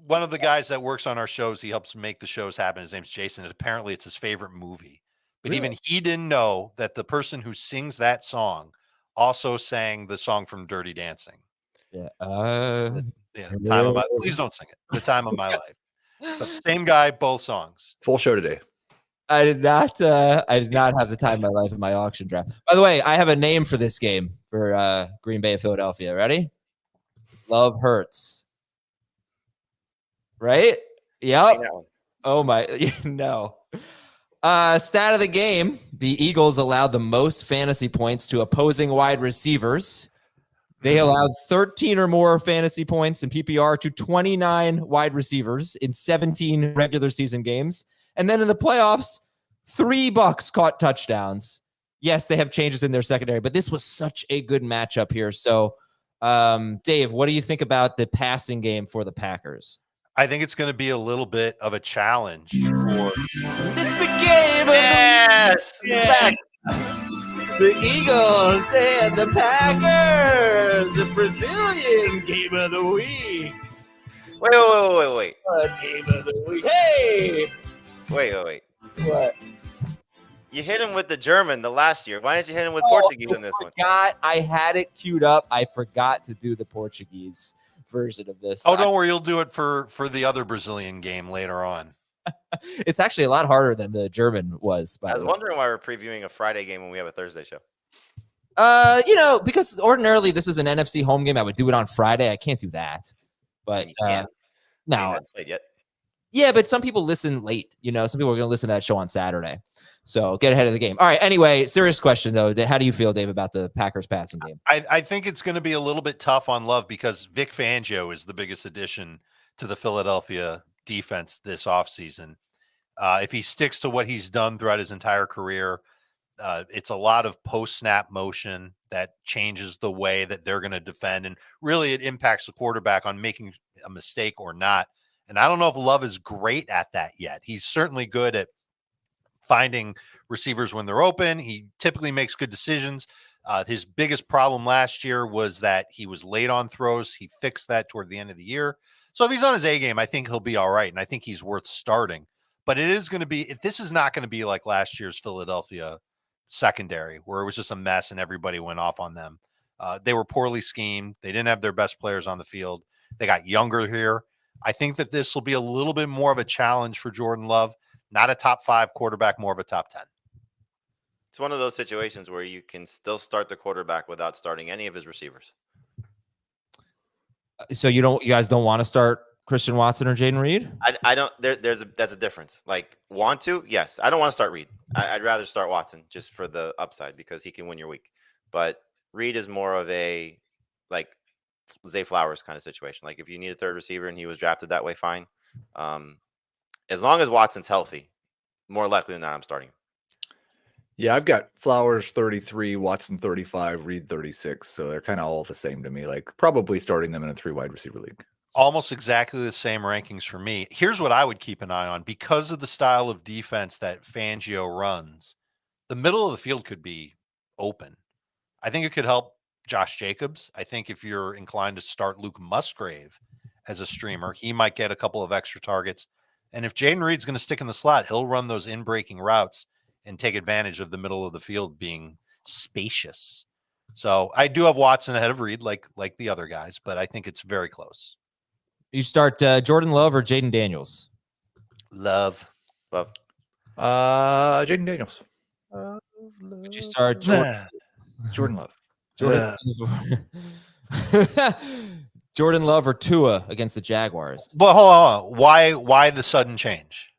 one of the guys that works on our shows, he helps make the shows happen. His name's Jason. And apparently it's his favorite movie. But Really? even he didn't know that the person who sings that song also sang the song from Dirty Dancing. Yeah. Yeah, the time of my, please don't sing it. The time of my life. But same guy, both songs. Full show today. I did not have the time of my life in my auction draft. By the way, I have a name for this game for Green Bay, Philadelphia. Ready? Love hurts. Right? Yep. Oh my, no. Stat of the game: the Eagles allowed the most fantasy points to opposing wide receivers. They allowed 13 or more fantasy points in PPR to 29 wide receivers in 17 regular season games. And then in the playoffs, 3 Bucks caught touchdowns. Yes, they have changes in their secondary, but this was such a good matchup here. So, Dave, what do you think about the passing game for the Packers? I think it's going to be a little bit of a challenge for. It's the game. Yes. Back. The Eagles and the Packers, the Brazilian game of the week. Wait. Game of the week. Hey. Wait. What? You hit him with the German the last year. Why didn't you hit him with Portuguese in this one? I had it queued up. I forgot to do the Portuguese version of this. Oh, don't worry. You'll do it for the other Brazilian game later on. It's actually a lot harder than the German was. I was wondering why we're previewing a Friday game when we have a Thursday show. Because ordinarily this is an NFC home game. I would do it on Friday. I can't do that. But no. Played yet. Yeah, but some people listen late. Some people are going to listen to that show on Saturday. So get ahead of the game. All right. Anyway, serious question, though. How do you feel, Dave, about the Packers passing game? I think it's going to be a little bit tough on Love because Vic Fangio is the biggest addition to the Philadelphia defense this offseason. If he sticks to what he's done throughout his entire career, it's a lot of post-snap motion that changes the way that they're going to defend. And really, it impacts the quarterback on making a mistake or not. And I don't know if Love is great at that yet. He's certainly good at finding receivers when they're open. He typically makes good decisions. His biggest problem last year was that he was late on throws. He fixed that toward the end of the year. So if he's on his A game, I think he'll be all right. And I think he's worth starting. But this is not going to be like last year's Philadelphia secondary, where it was just a mess and everybody went off on them. They were poorly schemed. They didn't have their best players on the field. They got younger here. I think that this will be a little bit more of a challenge for Jordan Love. Not a top 5 quarterback, more of a top 10. It's one of those situations where you can still start the quarterback without starting any of his receivers. So you guys don't want to start Christian Watson or Jaden Reed? I don't. That's a difference. Like, want to? Yes. I don't want to start Reed. I'd rather start Watson just for the upside because he can win your week. But Reed is more of a like Zay Flowers kind of situation. Like if you need a third receiver and he was drafted that way, fine. As long as Watson's healthy, more likely than not, I'm starting him. Yeah, I've got Flowers 33, Watson 35, Reed 36. So they're kind of all the same to me. Like probably starting them in a 3 wide receiver league. Almost exactly the same rankings for me. Here's what I would keep an eye on. Because of the style of defense that Fangio runs, the middle of the field could be open. I think it could help Josh Jacobs. I think if you're inclined to start Luke Musgrave as a streamer, he might get a couple of extra targets. And if Jaden Reed's going to stick in the slot, he'll run those in-breaking routes and take advantage of the middle of the field being spacious. So I do have Watson ahead of Reed, like the other guys, but I think it's very close. You start Jordan Love or Jaden Daniels? Love. Jaden Daniels. Would you start Jordan Love? Jordan Love or Tua against the Jaguars? But hold on. Why the sudden change?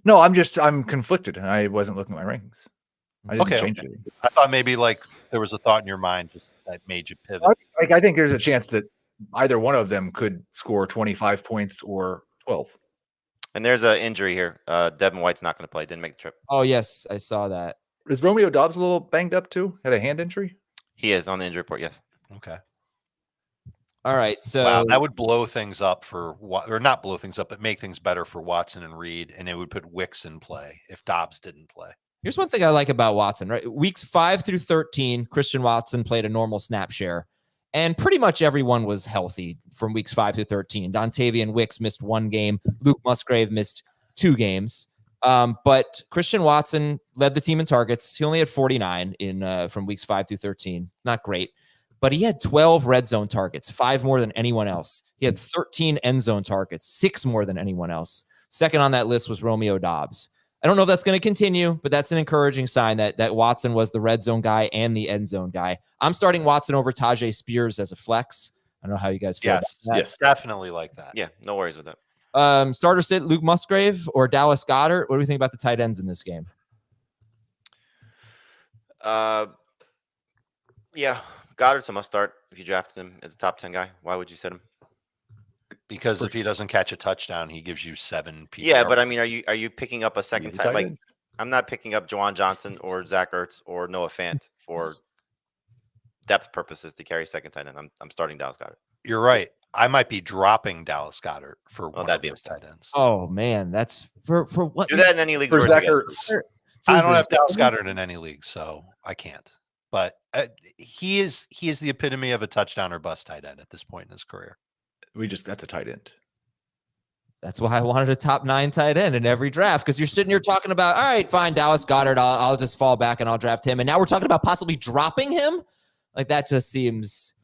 No, I'm conflicted. I wasn't looking at my rankings. I didn't change anything. I thought maybe like there was a thought in your mind just that made you pivot. I think there's a chance that either one of them could score 25 points or 12. And there's an injury here. Devin White's not going to play. Didn't make the trip. Oh, yes. I saw that. Is Romeo Doubs a little banged up too? Had a hand injury? He is on the injury report, yes. Okay. All right. So wow, that would blow things up or not blow things up, but make things better for Watson and Reed. And it would put Wicks in play if Dobbs didn't play. Here's one thing I like about Watson, right? Weeks 5 through 13, Christian Watson played a normal snap share. And pretty much everyone was healthy from weeks 5 through 13. Dontavian Wicks missed 1 game. Luke Musgrave missed 2 games. But Christian Watson led the team in targets. He only had 49 from weeks 5 through 13. Not great. But he had 12 red zone targets, 5 more than anyone else. He had 13 end zone targets, 6 more than anyone else. Second on that list was Romeo Doubs. I don't know if that's going to continue, but that's an encouraging sign that Watson was the red zone guy and the end zone guy. I'm starting Watson over Tajay Spears as a flex. I don't know how you guys feel about that. Yes, definitely like that. Yeah, no worries with that. Starter sit Luke Musgrave or Dallas Goedert. What do we think about the tight ends in this game? Yeah, Goddard's a must start if you drafted him as a top 10 guy. Why would you sit him? Because if he doesn't catch a touchdown, he gives you 7 PPR. Yeah, but I mean, are you picking up a second He's a tight? tight Like, end. I'm not picking up Juwan Johnson or Zach Ertz or Noah Fant for depth purposes to carry second tight end. I'm starting Dallas Goedert. You're right. I might be dropping Dallas Goedert for one that'd of be those tight ends. Oh man, that's for what? Do that in any league. For Zach Ertz. I don't have Dallas Goedert in any league, so I can't. But he is the epitome of a touchdown or bust tight end at this point in his career. That's a tight end. That's why I wanted a top 9 tight end in every draft, because you're sitting here talking about, all right, fine, Dallas Goedert, I'll just fall back and I'll draft him. And now we're talking about possibly dropping him. Like, that just seems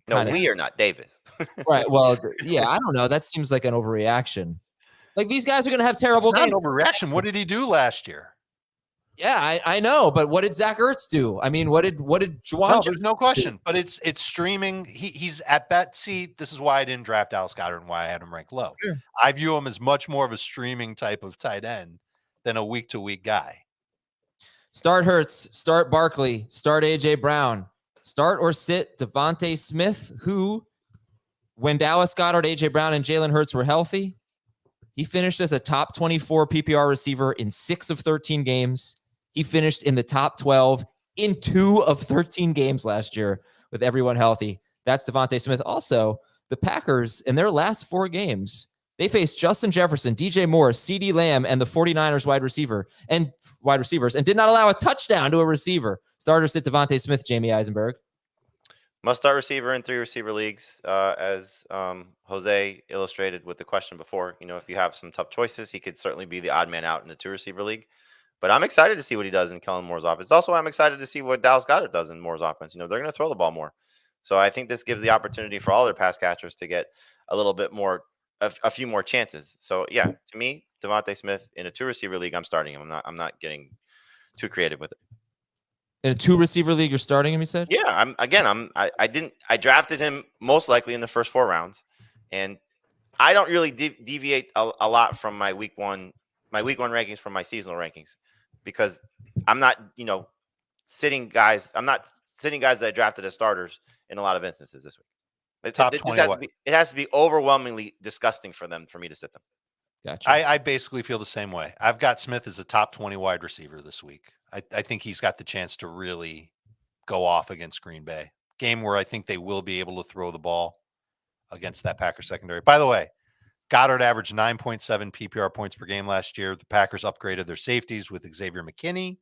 we are not Davis. right. Well, yeah, I don't know. That seems like an overreaction. Like, these guys are going to have terrible It's not games. an overreaction. What did he do last year? Yeah, I know, but what did Zach Ertz do? I mean, what did Juwan? No, there's no question. But it's streaming. He's at bet. See, this is why I didn't draft Dallas Goedert and why I had him ranked low. Sure. I view him as much more of a streaming type of tight end than a week-to-week guy. Start Hurts, start Barkley, start AJ Brown, start or sit Devontae Smith, who, when Dallas Goedert, AJ Brown, and Jalen Hurts were healthy, he finished as a top 24 PPR receiver in 6 of 13 games. He finished in the top 12 in 2 of 13 games last year with everyone healthy. That's Devontae Smith. Also, the Packers, in their last 4 games, they faced Justin Jefferson, DJ Moore, CeeDee Lamb, and the 49ers wide receivers, and did not allow a touchdown to a receiver. Starter sit Devontae Smith, Jamie Eisenberg. Must start receiver in 3 receiver leagues, as Jose illustrated with the question before. You know, if you have some tough choices, he could certainly be the odd man out in a 2 receiver league. But I'm excited to see what he does in Kellen Moore's offense. Also, I'm excited to see what Dallas Goedert does in Moore's offense. You know, they're going to throw the ball more. So I think this gives the opportunity for all their pass catchers to get a little bit more, a few more chances. So yeah, to me, Devontae Smith in a 2 receiver league, I'm starting him. I'm not getting too creative with it. In a 2 receiver league, you're starting him, you said? Yeah, I drafted him most likely in the first 4 rounds, and I don't really deviate a lot from my week one rankings from my seasonal rankings, because I'm not, sitting guys. I'm not sitting guys that I drafted as starters in a lot of instances this week. It has to be overwhelmingly disgusting for me to sit them. Gotcha. I basically feel the same way. I've got Smith as a top 20 wide receiver this week. I think he's got the chance to really go off against Green Bay. Game where I think they will be able to throw the ball against that Packers secondary. By the way, Goddard averaged 9.7 PPR points per game last year. The Packers upgraded their safeties with Xavier McKinney.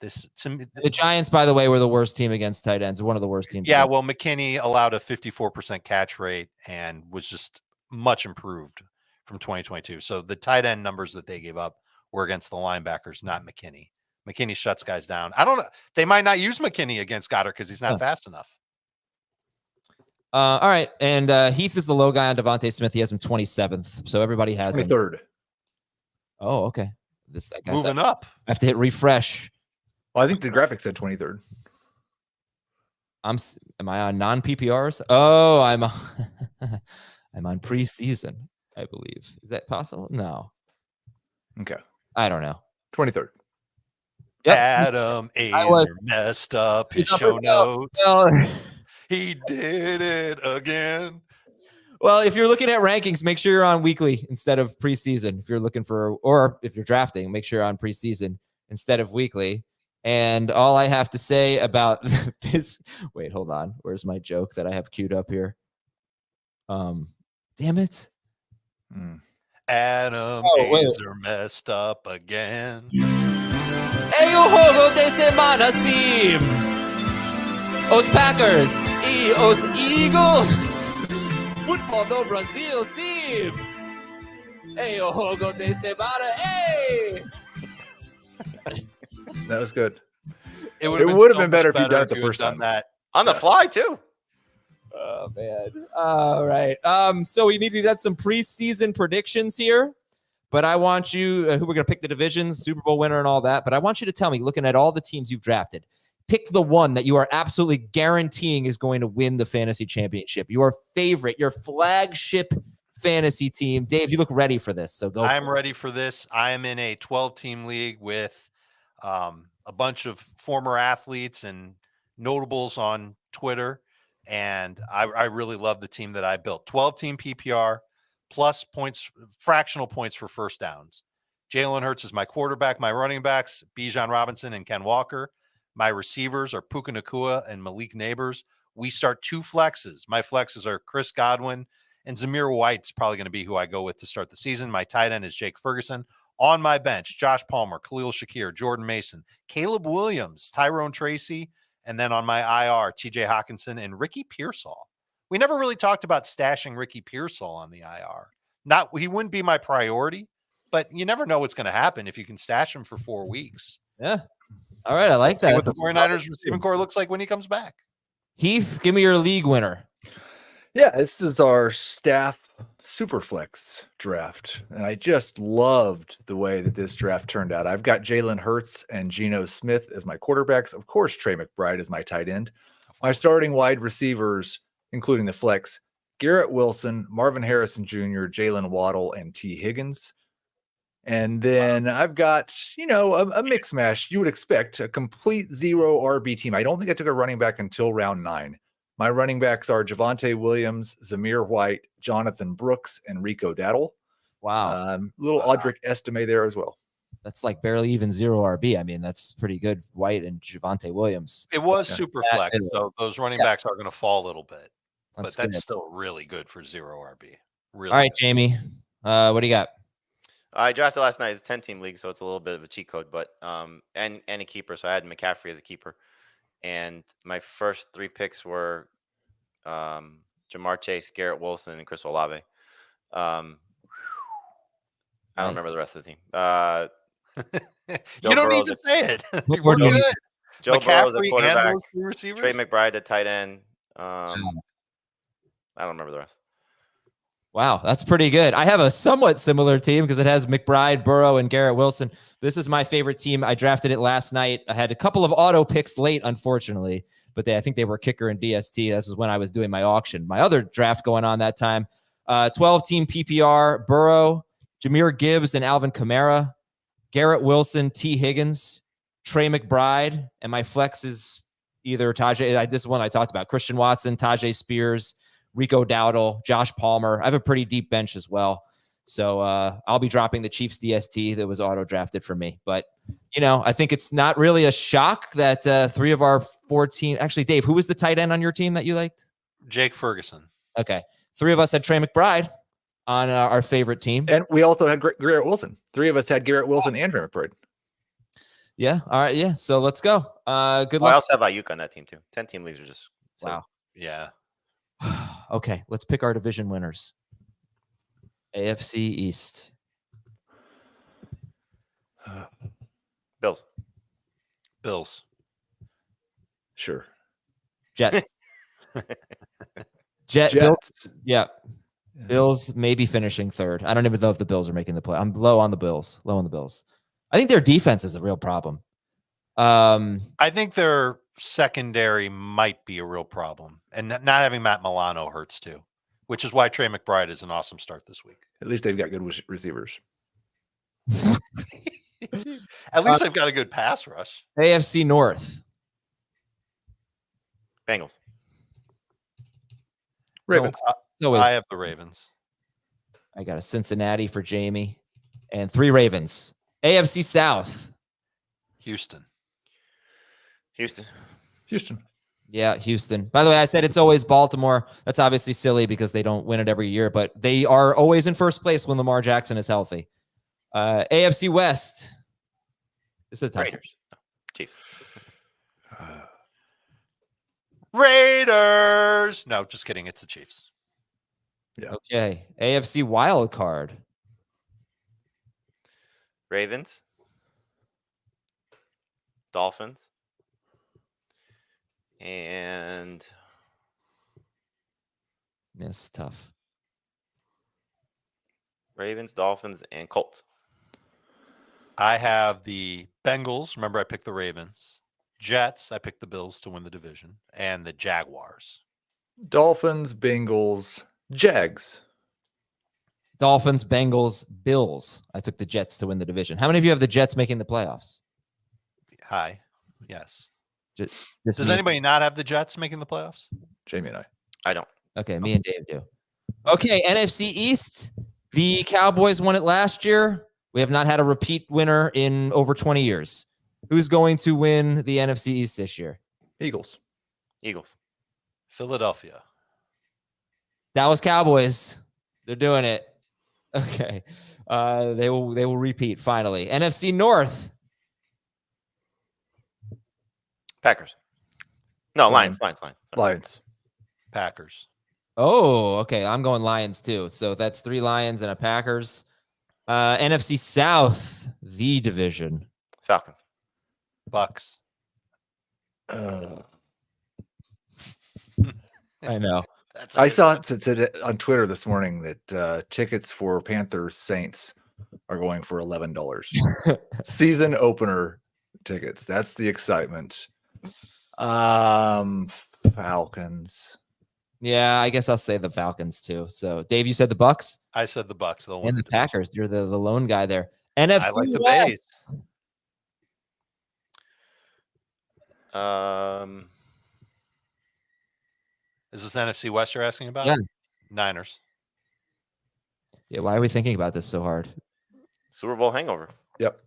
The Giants, by the way, were the worst team against tight ends. One of the worst teams. Yeah, well, McKinney allowed a 54% catch rate and was just much improved from 2022. So the tight end numbers that they gave up were against the linebackers, not McKinney. McKinney shuts guys down. I don't know. They might not use McKinney against Goddard because he's not fast enough. All right. And Heath is the low guy on Devontae Smith. He has him 27th. So everybody has him. 23rd. Oh, okay. I guess Moving up. I have to hit refresh. Well, I think the graphic said 23rd. Am I on non-PPRs? Oh, I'm on preseason, I believe. Is that possible? No. Okay. I don't know. 23rd. Yep. Adam Azer messed up his show notes. He did it again. Well, if you're looking at rankings, make sure you're on weekly instead of preseason. If you're looking or if you're drafting, make sure you're on preseason instead of weekly. And all I have to say about this, wait, hold on. Where's my joke that I have queued up here? Damn it. Adam Azer messed up again. É o jogo de semana, sim. Os Packers e os Eagles. Futebol do Brasil, sim. É o jogo de semana, hey. That was good. It would have been better if you'd done it the first time. That on the fly too. Oh man. All right. So we need to get some preseason predictions here. But I want you, who we're going to pick the divisions, Super Bowl winner and all that. But I want you to tell me, looking at all the teams you've drafted, pick the one that you are absolutely guaranteeing is going to win the fantasy championship. Your favorite, your flagship fantasy team. Dave, you look ready for this, so go. I'm ready for this. I am in a 12-team league with a bunch of former athletes and notables on Twitter, and I really love the team that I built. 12-team PPR plus points, fractional points for first downs. Jalen Hurts is my quarterback. My running backs, Bijan Robinson and Ken Walker. My receivers are Puka Nacua and Malik Neighbors. We start 2 flexes. My flexes are Chris Godwin and Zamir White's probably going to be who I go with to start the season. My tight end is Jake Ferguson. On my bench, Josh Palmer, Khalil Shakir, Jordan Mason, Caleb Williams, Tyrone Tracy, and then on my IR, TJ Hawkinson and Ricky Pearsall. We never really talked about stashing Ricky Pearsall on the IR. He wouldn't be my priority, but you never know what's going to happen if you can stash him for 4 weeks. Yeah. All right. I like that. See what the 49ers receiving core looks like when he comes back. Heath, give me your league winner. Yeah, this is our staff Superflex draft. And I just loved the way that this draft turned out. I've got Jalen Hurts and Geno Smith as my quarterbacks. Of course, Trey McBride is my tight end. My starting wide receivers, including the flex, Garrett Wilson, Marvin Harrison Jr., Jalen Waddle, and T. Higgins. And then I've got, a mix mash. You would expect a complete 0 RB team. I don't think I took a running back until round 9. My running backs are Javonte Williams, Zamir White, Jonathan Brooks, and Rico Dowdle. Wow. Little Audric Estime there as well. That's like barely even 0 RB. I mean, that's pretty good. White and Javonte Williams. It was super flex, so those running backs are going to fall a little bit. That's still really good for 0 RB. Really. All right, Jamie. What do you got? I drafted last night. It's a 10-team league, so it's a little bit of a cheat code, but and a keeper. So I had McCaffrey as a keeper. And my first 3 picks were Jamar Chase, Garrett Wilson, and Chris Olave. I don't remember the rest of the team. You don't need to say it. We're Burrow. good. Joe Burrow, the McCaffrey and quarterback. those 3 receivers. Trey McBride, the tight end. I don't remember the rest. Wow, that's pretty good. I have a somewhat similar team because it has McBride, Burrow, and Garrett Wilson. This is my favorite team. I drafted it last night. I had a couple of auto picks late, unfortunately, but I think they were kicker and DST. This is when I was doing my auction. My other draft going on that time, 12-team PPR, Burrow, Jahmyr Gibbs, and Alvin Kamara, Garrett Wilson, T. Higgins, Trey McBride, and my flex is either Tajay. This is one I talked about, Christian Watson, Tajay Spears, Rico Dowdle, Josh Palmer. I have a pretty deep bench as well. So I'll be dropping the Chiefs DST that was auto-drafted for me. But, I think it's not really a shock that 3 of our 14 – actually, Dave, who was the tight end on your team that you liked? Jake Ferguson. Okay. 3 of us had Trey McBride on our favorite team. And we also had Garrett Wilson. 3 of us had Garrett Wilson and Trey McBride. Yeah. All right. Yeah. So let's go. Good luck. I also have Ayuk on that team, too. 10-team leagues are just – Wow. Yeah. Okay, let's pick our division winners. AFC East. Bills. Sure. Jets. Jets. Bills. Yeah. Bills maybe finishing 3rd. I don't even know if the Bills are making the play. I'm low on the Bills. I think their defense is a real problem. I think their secondary might be a real problem. And not having Matt Milano hurts too, which is why Trey McBride is an awesome start this week. At least they've got good receivers. At least they've got a good pass rush. AFC North. Bengals. Ravens. I have the Ravens. I got a Cincinnati for Jamie and 3 Ravens. AFC South. Houston. Yeah, Houston. By the way, I said it's always Baltimore. That's obviously silly because they don't win it every year, but they are always in first place when Lamar Jackson is healthy. AFC West. This is a tough Raiders. Chiefs. Raiders. No, just kidding. It's the Chiefs. Yeah. Okay. AFC wild card. Ravens. Dolphins. And Yes, tough. Ravens, Dolphins, and Colts. I have the Bengals. Remember, I picked the Ravens. Jets. I picked the Bills to win the division, and the Jaguars. Dolphins, Bengals, Jags. Dolphins, Bengals, Bills. I took the Jets to win the division. How many of you have the Jets making the playoffs? Hi. Yes. Just Does me. anybody not have the Jets making the playoffs? Jamie and I. I don't. Okay, me and Dave do. Okay, NFC East. The Cowboys won it last year. We have not had a repeat winner in over 20 years. Who's going to win the NFC East this year? Eagles. Eagles. Philadelphia. Dallas Cowboys. They're doing it. Okay. They will repeat finally. NFC North. Packers. No, Lions. Sorry. Lions. Packers. Oh, okay. I'm going Lions too. So that's 3 Lions and a Packers. NFC South, the division. Falcons. Bucks. I know. I saw today on Twitter this morning that tickets for Panthers Saints are going for $11. Season opener tickets. That's the excitement. Falcons. Yeah, I guess I'll say the Falcons too. So, Dave, you said the Bucks I said the Bucks. They'll win and the division. Packers. You're the lone guy there. NFC I like the West. Bays. Is this NFC West you're asking about? Yeah. Niners. Yeah, why are we thinking about this so hard? Super Bowl hangover. Yep.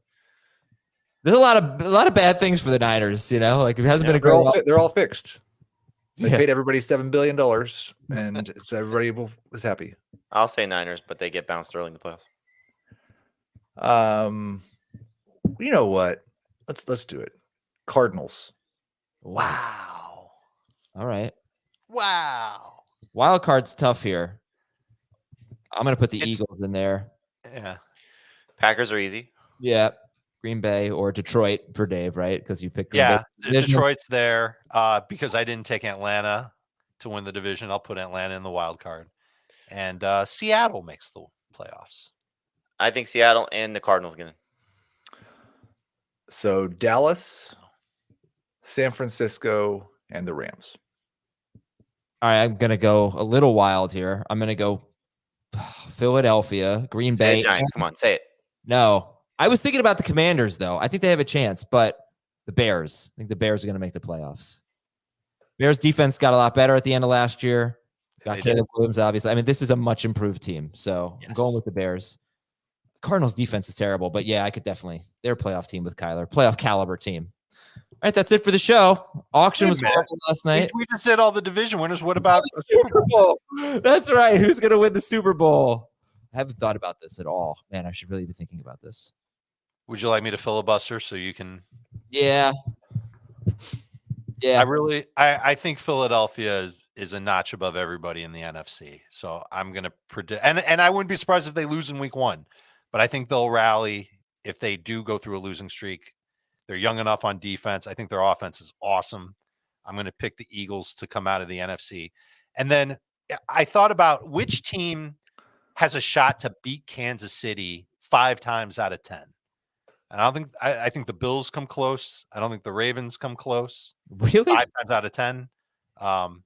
There's a lot of bad things for the Niners. You know, like it hasn't been a They're great. they're all fixed. They Yeah. paid everybody $7 billion, and so everybody was happy. I'll say Niners, but they get bounced early in the playoffs. You know what? Let's do it. Cardinals. Wow. All right. Wow. Wild card's tough here. I'm gonna put the It's- Eagles in there. Yeah. Packers are easy. Yeah, Green Bay or Detroit for Dave, right? Because you picked Green Yeah. Bay. Division. Detroit's there. Because I didn't take Atlanta to win the division, I'll put Atlanta in the wild card. And Seattle makes the playoffs. I think Seattle and the Cardinals get in. So Dallas, San Francisco, and the Rams. All right, I'm gonna go a little wild here. I'm gonna go Philadelphia, Green Say Bay. it, Giants. Come on, say it. No, I was thinking about the Commanders though. I think they have a chance, but the Bears. I think the Bears are gonna make the playoffs. Bears defense got a lot better at the end of last year. Got They Caleb Williams, obviously. I mean, this is a much improved team, so I'm going Yes. with the Bears. Cardinals defense is terrible, but yeah, I could definitely. They're a playoff team with Kyler, playoff caliber team. All right, that's it for the show. Auction Wait a was minute. horrible last night. We just said all the division winners. What about Super Bowl. That's right. Who's going to win the Super Bowl? I haven't thought about this at all. Man, I should really be thinking about this. Would you like me to filibuster so you can? Yeah. Yeah. I think Philadelphia is a notch above everybody in the NFC. So I'm going to predict, and I wouldn't be surprised if they lose in week 1, but I think they'll rally if they do go through a losing streak. They're young enough on defense. I think their offense is awesome. I'm going to pick the Eagles to come out of the NFC. And then I thought about which team has a shot to beat Kansas City 5 times out of 10. And I think the Bills come close. I don't think the Ravens come close. Really? 5 times out of 10. And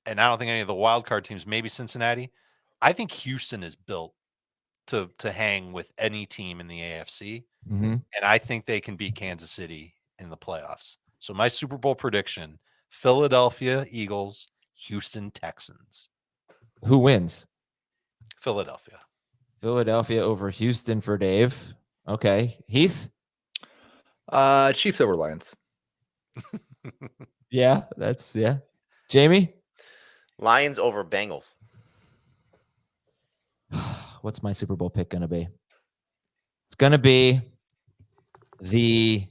I don't think any of the wild card teams, maybe Cincinnati. I think Houston is built to hang with any team in the AFC. Mm-hmm. And I think they can beat Kansas City in the playoffs. So my Super Bowl prediction, Philadelphia Eagles, Houston Texans. Who wins? Philadelphia. Philadelphia over Houston for Dave. Okay. Heath? Chiefs over Lions. Yeah. Jamie? Lions over Bengals. What's my Super Bowl pick going to be? It's going to be the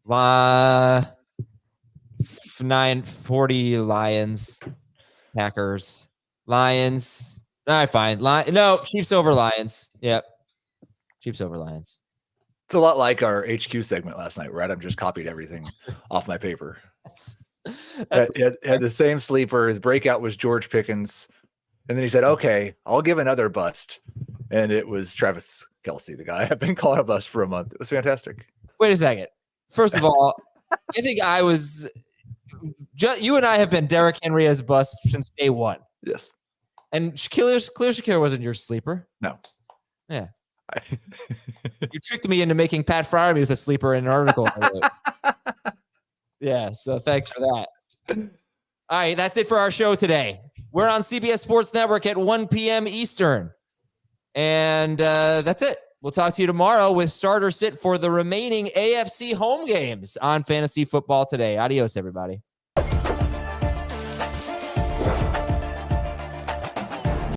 940 Lions, Packers, Lions. All right, fine. No, Chiefs over Lions. Yep. Chiefs over Lions. It's a lot like our HQ segment last night, right? I've just copied everything off my paper. That's Had the same sleeper. His breakout was George Pickens. And then he said, okay, I'll give another bust. And it was Travis Kelce, the guy I've been calling a bust for a month. It was fantastic. Wait a second. First of all, I think you and I have been Derrick Henry as a bust since day one. Yes. And Khalil Shakir wasn't your sleeper. No. Yeah. You tricked me into making Pat Fryermuth a sleeper in an article. Yeah, so thanks for that. All right, that's it for our show today. We're on CBS Sports Network at 1 p.m. Eastern. And that's it. We'll talk to you tomorrow with Starter Sit for the remaining AFC home games on Fantasy Football Today. Adios, everybody.